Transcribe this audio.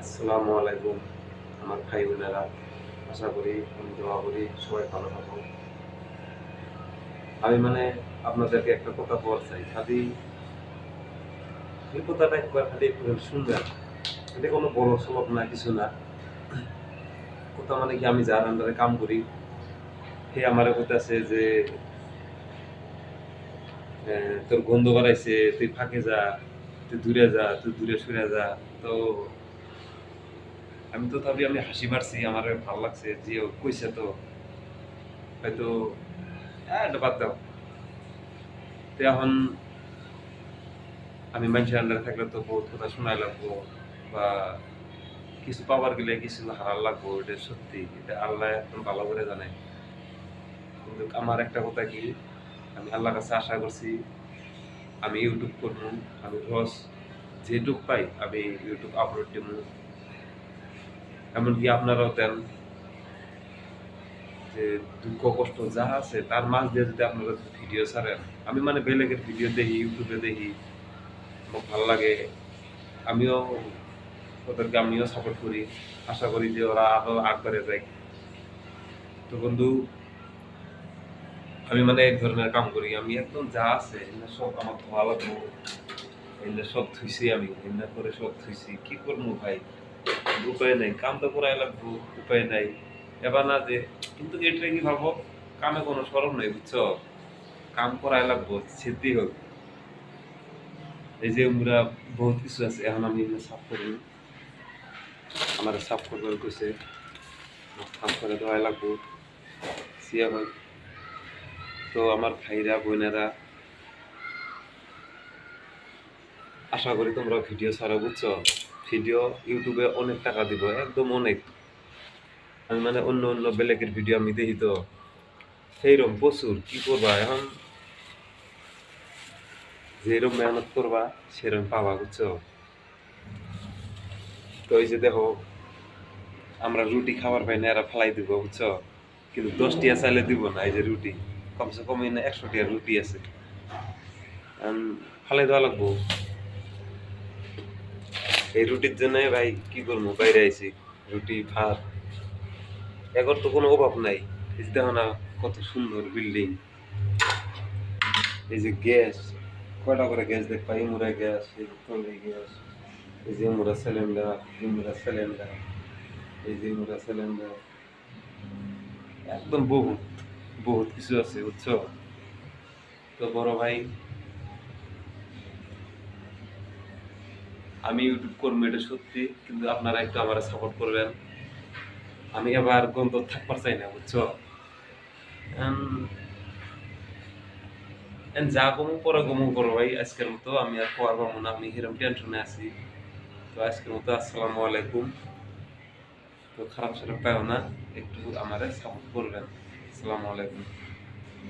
আসসালামু আলাইকুম আমার ভাই বোনেরা, আশা করি আমি দোয়া করি সবাই ভালো থাকুন। আমি আপনাদেরকে একটা কথা বলতে চাই, খালি এই কথাটা একবার খালি একটু শুনবেন। এটা কোনো বড় সড়ক না, কিছু না। কথা কি, আমি যার আন্ডারে কাম করি সে আমারে কইতাছে যে তোর গন্ধ বাড়াইছে, তুই ফাঁকে যা, তুই দূরে যা, তুই দূরে সরে যা। তো আমি তো ভাবি, আমি হাসি মারছি, আমার ভালো লাগছে যে ও কইছে, তো হয়তো এটা বাদ দাও। তো এখন আমি মানুষের আন্ডারে থাকলে তো বহুত কথা শোনাই লাগবো, বা কিছু পাওয়ার গেলে কিছু হারার লাগবো। এটা সত্যি, এটা আল্লাহ এখন ভালো করে জানে। কিন্তু আমার একটা কথা কি, আমি আল্লাহর কাছে আশা করছি আমি ইউটিউব করবো। আমি রোজ যেটুক পাই আমি ইউটিউব আপলোড দেব। এমনকি আপনারাও দেন, যে দুঃখ কষ্ট যা আছে তার মাঝ দিয়ে যদি আপনারা ভিডিও ছাড়েন। আমি বেলেগের ভিডিও দেখি, ইউটিউবে দেখি, আমার ভালো লাগে। আমিও আমিও সাপোর্ট করি। আশা করি যে ওরা আরো আগবাড়ে যায়। তো বন্ধু, আমি এক ধরনের কাম করি। আমি একদম যা আছে এগুলো সব আমার ধোয়া লাগবো। এগুলো সব থুইছি, আমি এগুলো করে সব থুইছি। কি করবো ভাই, উপায় নাই, কাম তো করাই লাগবো, উপায় নাই। এবার না যে, কিন্তু এটা কি ভাবো, কামে কোনো সরম নাই, বুঝছো? কাম করাই লাগবো, সিদ্ধি হোক। এই যে আমরা বহুত কিছু আছে, এখন আমি এগুলো সাফ করি। আমার সাফ করবে কইছে, সাফ করে দেওয়াই লাগবো, সিয়া হোক। তো আমার ভাইরা বোনেরা, আশা করি তোমরা ভিডিও ছাড়া, বুঝছো? ভিডিও ইউটিউবে অনেক টাকা দিব, একদম অনেক। আমি অন্য অন্য বেলেগের ভিডিও আমি দেখি, তো সেইরকম প্রচুর। কি করবা এখন, যেরকম মেহনত করবা সেরকম পাবা, বুঝছো? তো এই যে দেখো, আমরা রুটি খাবার পাই না, এরা ফেলাই দিব, বুঝছো? কিন্তু 10 টিয়া চাইলে দিব না। এই যে রুটি, কমসে কম এনে 100 টিয়া রুটি আছে, ফালাই দেওয়া লাগবো। এই রুটির জন্য ভাই কি করবো, বাইরে আইছি। রুটি ভাত, এখন তো কোনো অভাব নাই। এই যে দেখো না, কত সুন্দর বিল্ডিং। এই যে গ্যাস, কয়টা করে গ্যাস দেখবা, ইমুরা গ্যাস, এই যে তরুণী গ্যাস, এই যে ইমুরা সিলিন্ডার, ইমুরা সিলিন্ডার, এই যে ইমুরা সিলিন্ডার। একদম বহুত বহুত কিছু আছে, বুঝছো? তো বড় ভাই, আমি ইউটিউব করবো এটা সত্যি, কিন্তু আপনারা একটু আমার সাপোর্ট করবেন। আমি আবার গন্ধ থাকবার চাই না, বুঝছো? যা কমু পরে কমু, করো ভাই। আজকের মতো আমি আর পর পাবো না, আমি হিরম টেনশনে আছি। তো আজকের মতো আসসালামু আলাইকুম। তো খারাপ সেরাপ পাও না, একটু আমারে সাপোর্ট করবেন। আসসালামু আলাইকুম।